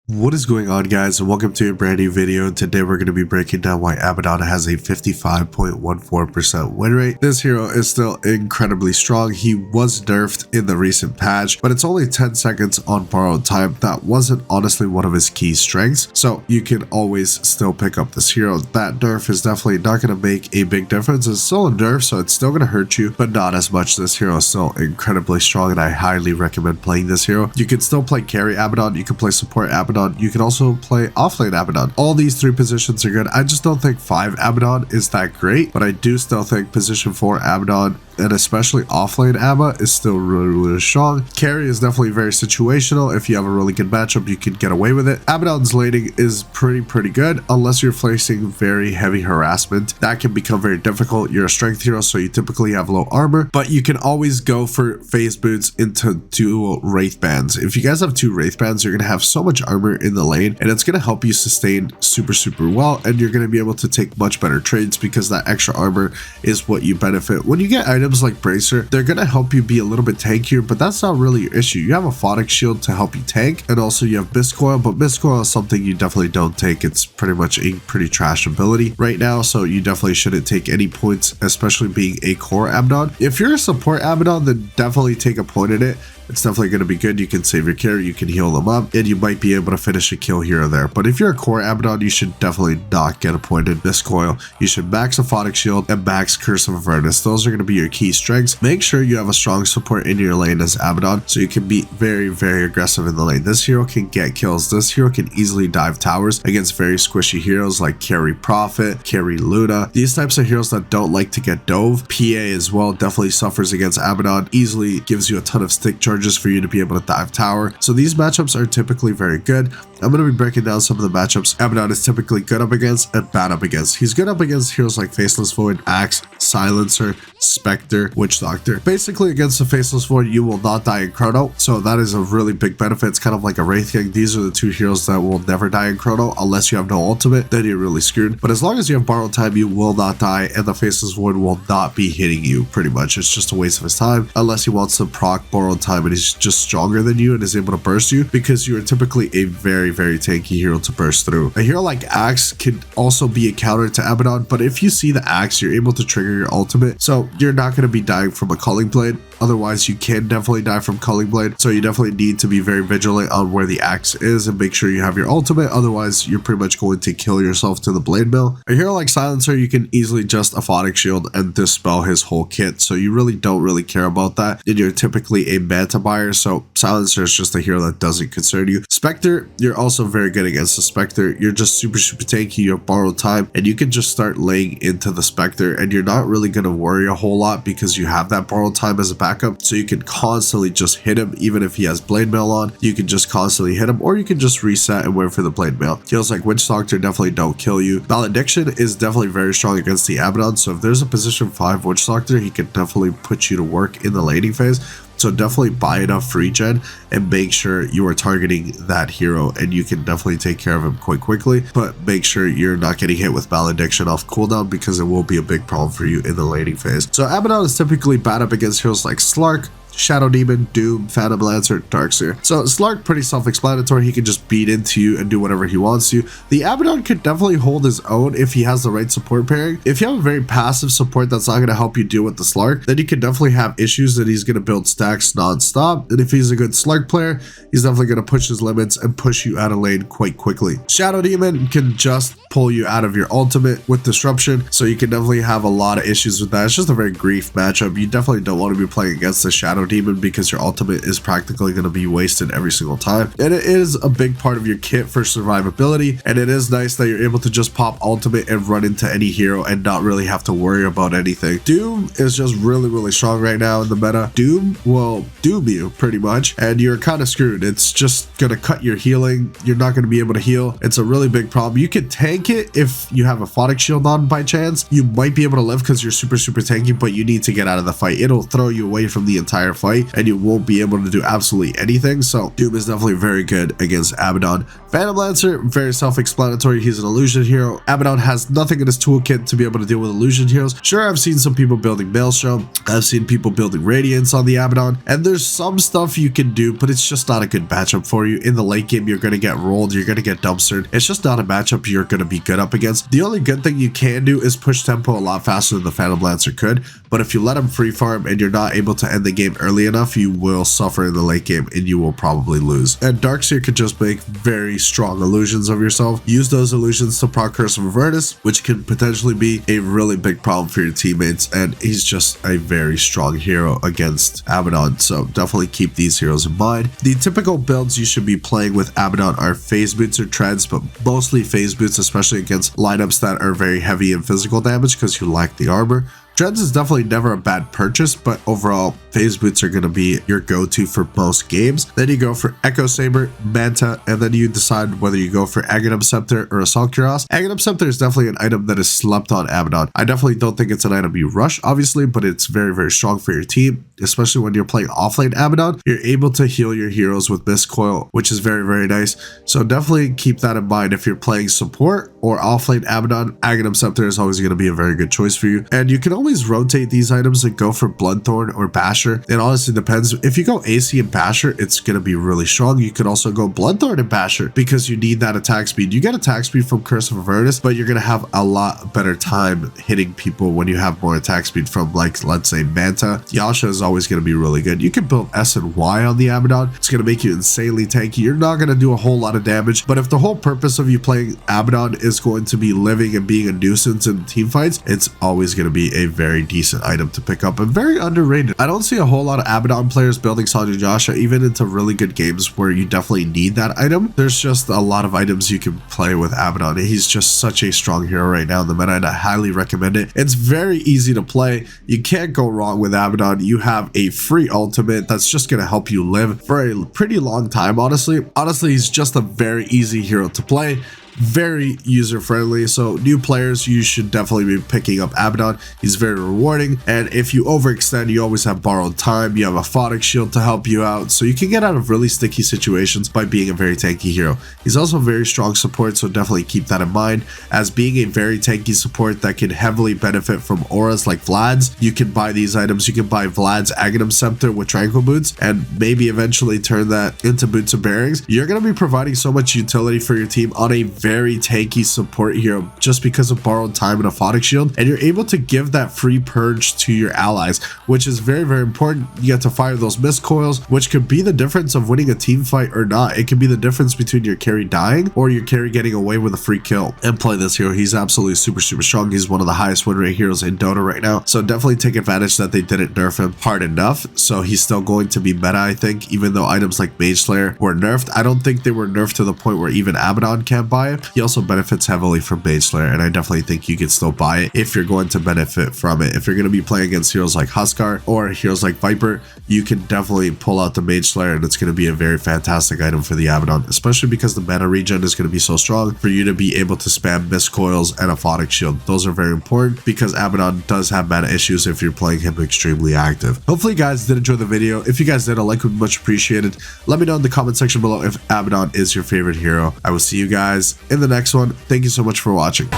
What is going on, guys, and welcome to a brand new video. And today we're going to be breaking down why Abaddon has a 55.14% win rate. This hero is still incredibly strong. He was nerfed in the recent patch, but it's only 10 seconds on borrowed time. That wasn't honestly one of his key strengths, so you can always still pick up this hero. That nerf is definitely not going to make a big difference. It's still a nerf, so it's still going to hurt you, but not as much. This hero is still incredibly strong, and I highly recommend playing this hero. You can still play carry Abaddon, you can play support Abaddon, you can also play offlane Abaddon. All these three positions are good. I just don't think 5 Abaddon is that great, but I do still think position 4 Abaddon and especially offlane Abba is still really strong. Carry is definitely very situational. If you have a really good matchup, you can get away with it. Abaddon's laning is pretty good unless you're facing very heavy harassment. That can become very difficult. You're a strength hero, so you typically have low armor, but you can always go for phase boots into dual wraith bands. If you guys have 2 wraith bands, you're going to have so much armor in the lane, and it's going to help you sustain super well, and you're going to be able to take much better trades because that extra armor is what you benefit. When you get items like Bracer, they're going to help you be a little bit tankier, but that's not really your issue. You have a phonic shield to help you tank, and also you have Biscoil, but Biscoil is something you definitely don't take. It's pretty much a pretty trash ability right now, so you definitely shouldn't take any points, especially being a core Abaddon. If you're a support Abaddon, then definitely take a point in it. It's definitely going to be good. You can save your carry, you can heal them up, and you might be able to finish a kill here or there. But if you're a core Abaddon, you should definitely not get a point in this coil. You should max a phonic shield and max Curse of Avernus. Those are going to be your key strengths. Make sure you have a strong support in your lane as Abaddon, so you can be very aggressive in the lane. This hero can get kills. This hero can easily dive towers against very squishy heroes like Carry Prophet, Carry Luna. These types of heroes that don't like to get dove. PA as well definitely suffers against Abaddon. Easily gives you a ton of stick charges for you to be able to dive tower. So these matchups are typically very good. I'm going to be breaking down some of the matchups Abaddon is typically good up against and bad up against. He's good up against heroes like Faceless Void, Axe, Silencer, Spectre, Witch Doctor. Basically against the Faceless Void, you will not die in Chrono, so that is a really big benefit. It's kind of like a Wraith King. These are the 2 heroes that will never die in Chrono unless you have no ultimate, then you're really screwed. But as long as you have borrowed time, you will not die, and the Faceless Void will not be hitting you pretty much. It's just a waste of his time unless he wants to proc borrowed time and he's just stronger than you and is able to burst you, because you are typically a very tanky hero to burst through. A hero like Axe can also be a counter to Abaddon, but if you see the Axe, you're able to trigger your ultimate, so you're not going to be dying from a Culling Blade. Otherwise, you can definitely die from Culling Blade, so you definitely need to be very vigilant on where the Axe is and make sure you have your ultimate. Otherwise, you're pretty much going to kill yourself to the Blade Mill. A hero like Silencer, you can easily just a phonic shield and dispel his whole kit, so you really don't care about that, and you're typically a Manta buyer, so Silencer is just a hero that doesn't concern you. Spectre, you're also very good against the Spectre. You're just super tanky, you have borrowed time, and you can just start laying into the Spectre, and you're not really going to worry a whole lot because you have that borrowed time as a backup, so you can constantly just hit him. Even if he has Blade Mail on, you can just constantly hit him, or you can just reset and wait for the Blade Mail. Heroes like Witch Doctor definitely don't kill you. Malediction is definitely very strong against the Abaddon, so if there's a position 5 Witch Doctor, he can definitely put you to work in the laning phase. So definitely buy enough free gen and make sure you are targeting that hero, and you can definitely take care of him quite quickly, but make sure you're not getting hit with Malediction off cooldown because it will be a big problem for you in the laning phase. So Abaddon is typically bad up against heroes like Slark, Shadow Demon, Doom, Phantom Lancer, Darkseer. So Slark, pretty self-explanatory. He can just beat into you and do whatever he wants to. The Abaddon could definitely hold his own if he has the right support pairing. If you have a very passive support that's not going to help you deal with the Slark, then you can definitely have issues that he's going to build stacks non-stop. And if he's a good Slark player, he's definitely going to push his limits and push you out of lane quite quickly. Shadow Demon can just pull you out of your ultimate with disruption, so you can definitely have a lot of issues with that. It's just a very grief matchup. You definitely don't want to be playing against the Shadow Demon because your ultimate is practically going to be wasted every single time, and it is a big part of your kit for survivability, and it is nice that you're able to just pop ultimate and run into any hero and not really have to worry about anything. Doom is just really strong right now in the meta. Doom will doom you pretty much, and you're kind of screwed. It's just going to cut your healing. You're not going to be able to heal. It's a really big problem. You can tank it if you have a phonic shield on by chance. You might be able to live because you're super tanky, but you need to get out of the fight. It'll throw you away from the entire fight, and you won't be able to do absolutely anything. So Doom is definitely very good against Abaddon. Phantom Lancer, very self-explanatory. He's an illusion hero. Abaddon has nothing in his toolkit to be able to deal with illusion heroes. Sure, I've seen some people building Maelstrom. I've seen people building Radiance on the Abaddon, and there's some stuff you can do, but it's just not a good matchup for you. In the late game, you're going to get rolled. You're going to get dumpstered. It's just not a matchup you're going to be good up against. The only good thing you can do is push tempo a lot faster than the Phantom Lancer could, but if you let him free farm and you're not able to end the game early enough, you will suffer in the late game and you will probably lose. And Darkseer could just make very strong illusions of yourself. Use those illusions to proc Curse of Avernus, which can potentially be a really big problem for your teammates, and he's just a very strong hero against Abaddon, so definitely keep these heroes in mind. The typical builds you should be playing with Abaddon are phase boots or treads, but mostly phase boots, especially against lineups that are very heavy in physical damage because you lack the armor. Treads is definitely never a bad purchase, but overall, phase boots are going to be your go-to for most games. Then you go for Echo Saber, Manta, and then you decide whether you go for Aghanim Scepter or Assault Cuirass. Aghanim Scepter is definitely an item that is slept on Abaddon. I definitely don't think it's an item you rush, obviously, but it's very, very strong for your team, especially when you're playing offlane Abaddon. You're able to heal your heroes with Mist Coil, which is very, very nice. So definitely keep that in mind if you're playing support or offlane Abaddon. Aghanim Scepter is always going to be a very good choice for you. And you can always rotate these items and go for Bloodthorn or Basher. It honestly depends. If you go AC and Basher, it's going to be really strong. You could also go Bloodthorn and Basher because you need that attack speed. You get attack speed from Curse of Avernus, but you're going to have a lot better time hitting people when you have more attack speed from, like, let's say Manta. Yasha is always going to be really good. You can build S and Y on the Abaddon. It's going to make you insanely tanky. You're not going to do a whole lot of damage, but if the whole purpose of you playing Abaddon is going to be living and being a nuisance in team fights, it's always going to be a very decent item to pick up and very underrated. I don't see a whole lot of Abaddon players building Sanju Yasha even into really good games where you definitely need that item. There's just a lot of items you can play with Abaddon. He's just such a strong hero right now in the meta, and I highly recommend it. It's very easy to play. You can't go wrong with Abaddon. You have a free ultimate that's just going to help you live for a pretty long time, honestly. Honestly, he's just a very easy hero to play. Very user friendly, so new players, you should definitely be picking up Abaddon. He's very rewarding, and if you overextend, you always have borrowed time. You have a Photic Shield to help you out, so you can get out of really sticky situations by being a very tanky hero. He's also very strong support, so definitely keep that in mind. As being a very tanky support that can heavily benefit from auras like Vlad's, you can buy these items. You can buy Vlad's Aghanim Scepter with Tranquil Boots and maybe eventually turn that into Boots of Bearings. You're going to be providing so much utility for your team on a very tanky support hero just because of borrowed time and a Photic Shield, and you're able to give that free purge to your allies, which is very, very important. You get to fire those Mist Coils, which could be the difference of winning a team fight or not. It could be the difference between your carry dying or your carry getting away with a free kill. And play this hero. He's absolutely super, super strong. He's one of the highest win rate heroes in Dota right now, so definitely take advantage that they didn't nerf him hard enough, so he's still going to be meta, I think. Even though items like Mage Slayer were nerfed, I don't think they were nerfed to the point where even Abaddon can't buy it. He also benefits heavily from Mage Slayer, and I definitely think you can still buy it if you're going to benefit from it. If you're going to be playing against heroes like Huskar or heroes like Viper, you can definitely pull out the Mage Slayer, and it's going to be a very fantastic item for the Abaddon, especially because the mana regen is going to be so strong for you to be able to spam Mist Coils and a Photic Shield. Those are very important because Abaddon does have mana issues if you're playing him extremely active. Hopefully you guys did enjoy the video. If you guys did, a like would be much appreciated. Let me know in the comment section below if Abaddon is your favorite hero. I will see you guys in the next one. Thank you so much for watching.